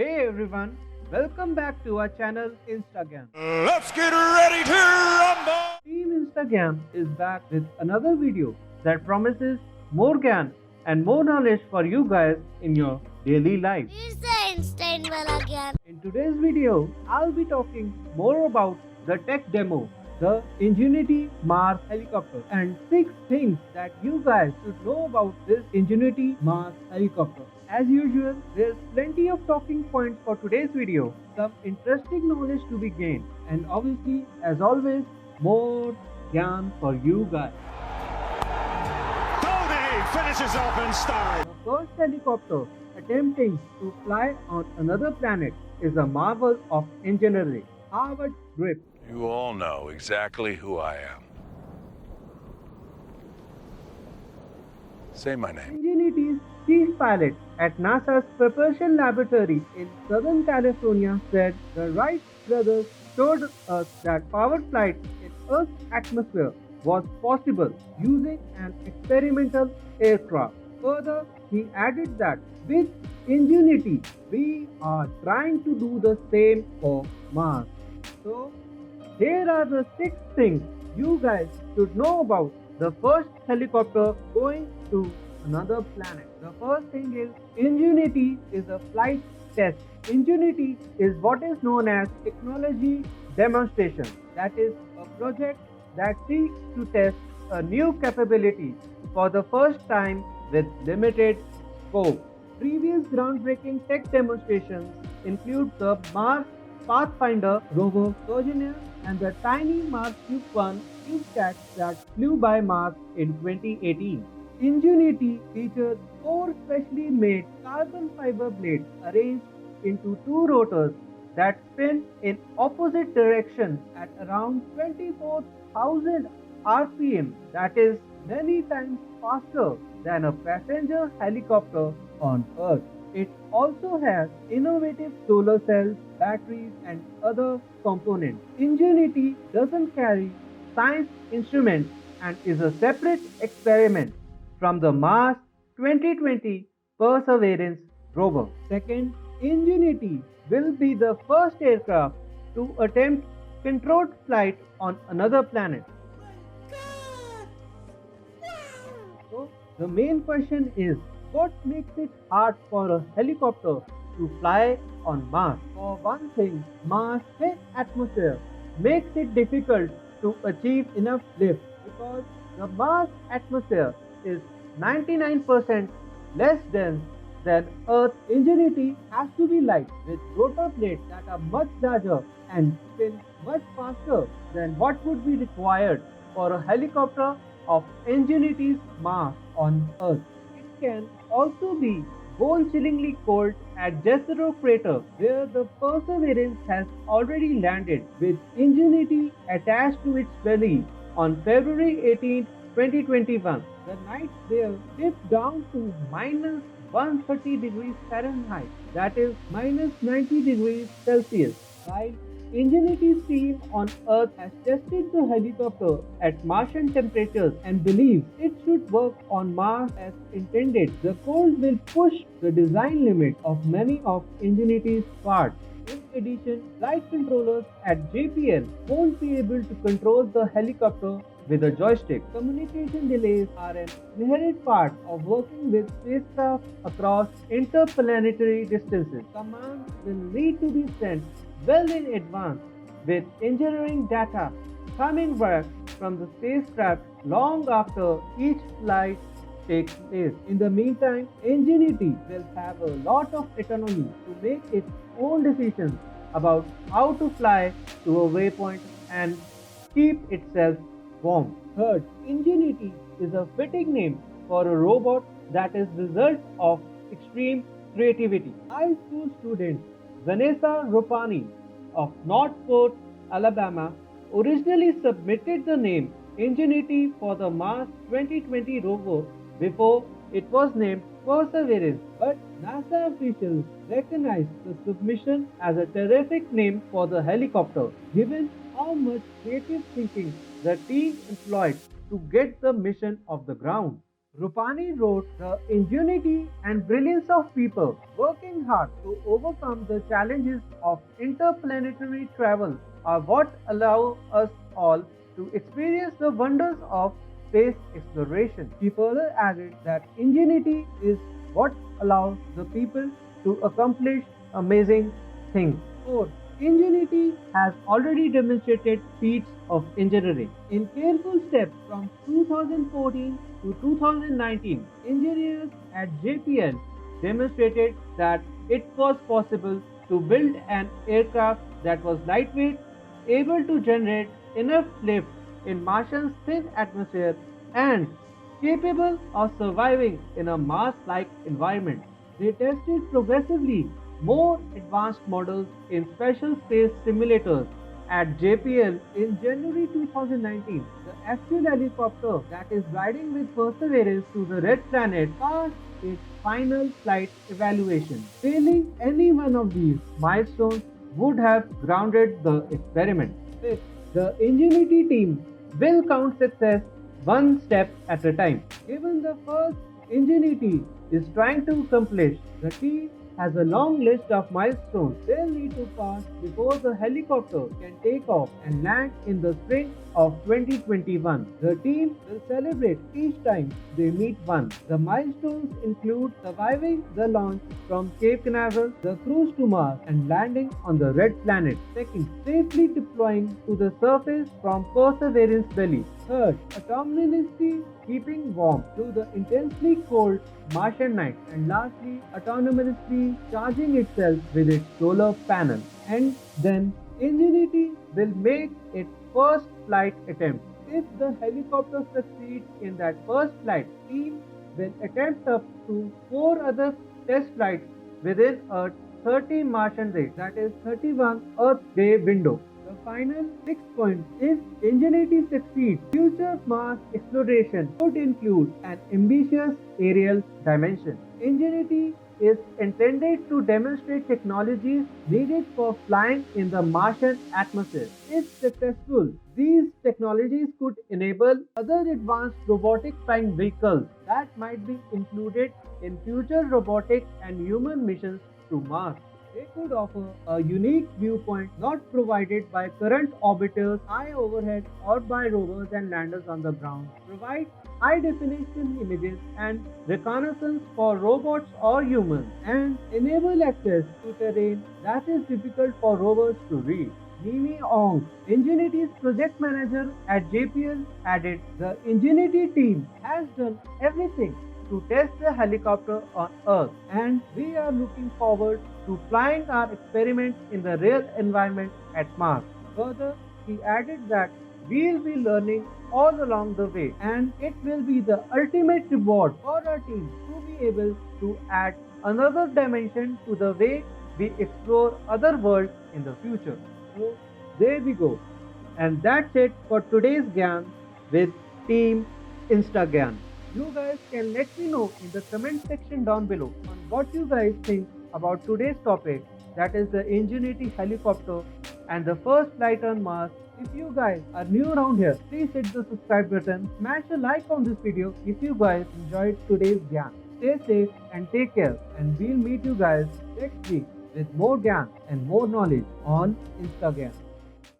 Hey everyone, welcome back to our channel Instagyann. Let's get ready to rumble! Team Instagyann is back with another video that promises more GAN and more knowledge for you guys in your daily life. Here's the Einstein well again. In today's video, I'll be talking more about the tech demo, the Ingenuity Mars Helicopter, and 6 things that you guys should know about this Ingenuity Mars Helicopter. As usual, there's plenty of talking points for today's video, some interesting knowledge to be gained, and obviously, as always, more GAN for you guys. Tony finishes off in style. The first helicopter attempting to fly on another planet is a marvel of engineering. Håvard Grip. You all know exactly who I am. Say my name. Ingenity's chief pilot at NASA's Propulsion laboratory in Southern California said the Wright Brothers showed us that powered flight in Earth's atmosphere was possible using an experimental aircraft. Further, he added that with Ingenuity, we are trying to do the same for Mars. So, here are the 6 things you guys should know about the first helicopter going to another planet. The first thing is Ingenuity is a flight test. Ingenuity is what is known as technology demonstration. That is a project that seeks to test a new capability for the first time with limited scope. Previous groundbreaking tech demonstrations include the Mars Pathfinder rover Sojourner and the tiny Mars Q1 CubeSat that flew by Mars in 2018. Ingenuity featured 4 specially made carbon fiber blades arranged into 2 rotors that spin in opposite directions at around 24,000 RPM, that is many times faster than a passenger helicopter on Earth. It also has innovative solar cells, batteries, and other components. Ingenuity doesn't carry science instruments and is a separate experiment from the Mars 2020 Perseverance rover. Second, Ingenuity will be the first aircraft to attempt controlled flight on another planet. So, the main question is, what makes it hard for a helicopter to fly on Mars? For one thing, Mars' thick atmosphere makes it difficult to achieve enough lift because the Mars atmosphere is 99% less dense than Earth's. Ingenuity has to be light with rotor blades that are much larger and spin much faster than what would be required for a helicopter of Ingenuity's mass on Earth. It can also be bone-chillingly cold at Jezero crater, where the Perseverance has already landed with Ingenuity attached to its belly on February 18, 2021. The nights there dipped down to minus 130 degrees Fahrenheit, that is minus 90 degrees Celsius, while Ingenity's team on Earth has tested the helicopter at Martian temperatures and believes it should work on Mars as intended. The cold will push the design limit of many of Ingenity's parts. In addition, flight controllers at JPL won't be able to control the helicopter with a joystick. Communication delays are an inherent part of working with spacecraft across interplanetary distances. Commands will need to be sent well in advance, with engineering data coming back from the spacecraft long after each flight takes place. In the meantime, Ingenuity will have a lot of autonomy to make its own decisions about how to fly to a waypoint and keep itself warm. Third, Ingenuity is a fitting name for a robot that is the result of extreme creativity. High school student Vanessa Ropani of Northport, Alabama, originally submitted the name Ingenuity for the Mars 2020 rover before it was named Perseverance, but NASA officials recognized the submission as a terrific name for the helicopter, given how much creative thinking the team employed to get the mission off the ground. Rupani wrote, "The ingenuity and brilliance of people working hard to overcome the challenges of interplanetary travel are what allow us all to experience the wonders of space exploration." He further added that ingenuity is what allows the people to accomplish amazing things. Fourth, ingenuity has already demonstrated feats of engineering. In careful steps from 2014 to 2019, engineers at JPL demonstrated that it was possible to build an aircraft that was lightweight, able to generate enough lift in Martian's thin atmosphere, and capable of surviving in a Mars-like environment. They tested progressively more advanced models in special space simulators at JPL in January 2019. The actual helicopter that is riding with Perseverance to the Red Planet passed its final flight evaluation. Failing any one of these milestones would have grounded the experiment. Fifth, the Ingenuity team will count success one step at a time. Given the first Ingenuity is trying to accomplish, the team has a long list of milestones they'll need to pass before the helicopter can take off and land in the spring of 2021. The team will celebrate each time they meet one. The milestones include surviving the launch from Cape Canaveral, the cruise to Mars, and landing on the Red Planet. Second, safely deploying to the surface from Perseverance belly. Third, autonomously keeping warm through the intensely cold Martian night. And lastly, autonomously charging itself with its solar panel. And then Ingenuity will make its first flight attempt. If the helicopter succeeds in that first flight, team will attempt up to 4 other test flights within a 30 Martian days, that is 31 Earth day window. The final 6 points: if Ingenuity succeeds, future Mars exploration could include an ambitious aerial dimension. Ingenuity is intended to demonstrate technologies needed for flying in the Martian atmosphere. If successful, these technologies could enable other advanced robotic flying vehicles that might be included in future robotic and human missions to Mars. They could offer a unique viewpoint not provided by current orbiters, high overhead, or by rovers and landers on the ground, provide high-definition images and reconnaissance for robots or humans, and enable access to terrain that is difficult for rovers to reach. Mimi Ong, Ingenuity's project manager at JPL, added, "The Ingenuity team has done everything to test the helicopter on Earth, and we are looking forward to flying our experiments in the real environment at Mars." Further, he added that we'll be learning all along the way, and it will be the ultimate reward for our team to be able to add another dimension to the way we explore other worlds in the future. So, there we go. And that's it for today's Gyan with Team Instagyann. You guys can let me know in the comment section down below on what you guys think about today's topic, that is the Ingenuity helicopter and the first flight on Mars. If you guys are new around here, please hit the subscribe button, smash a like on this video if you guys enjoyed today's Gyan. Stay safe and take care, and we'll meet you guys next week with more Gyan and more knowledge on Instagram.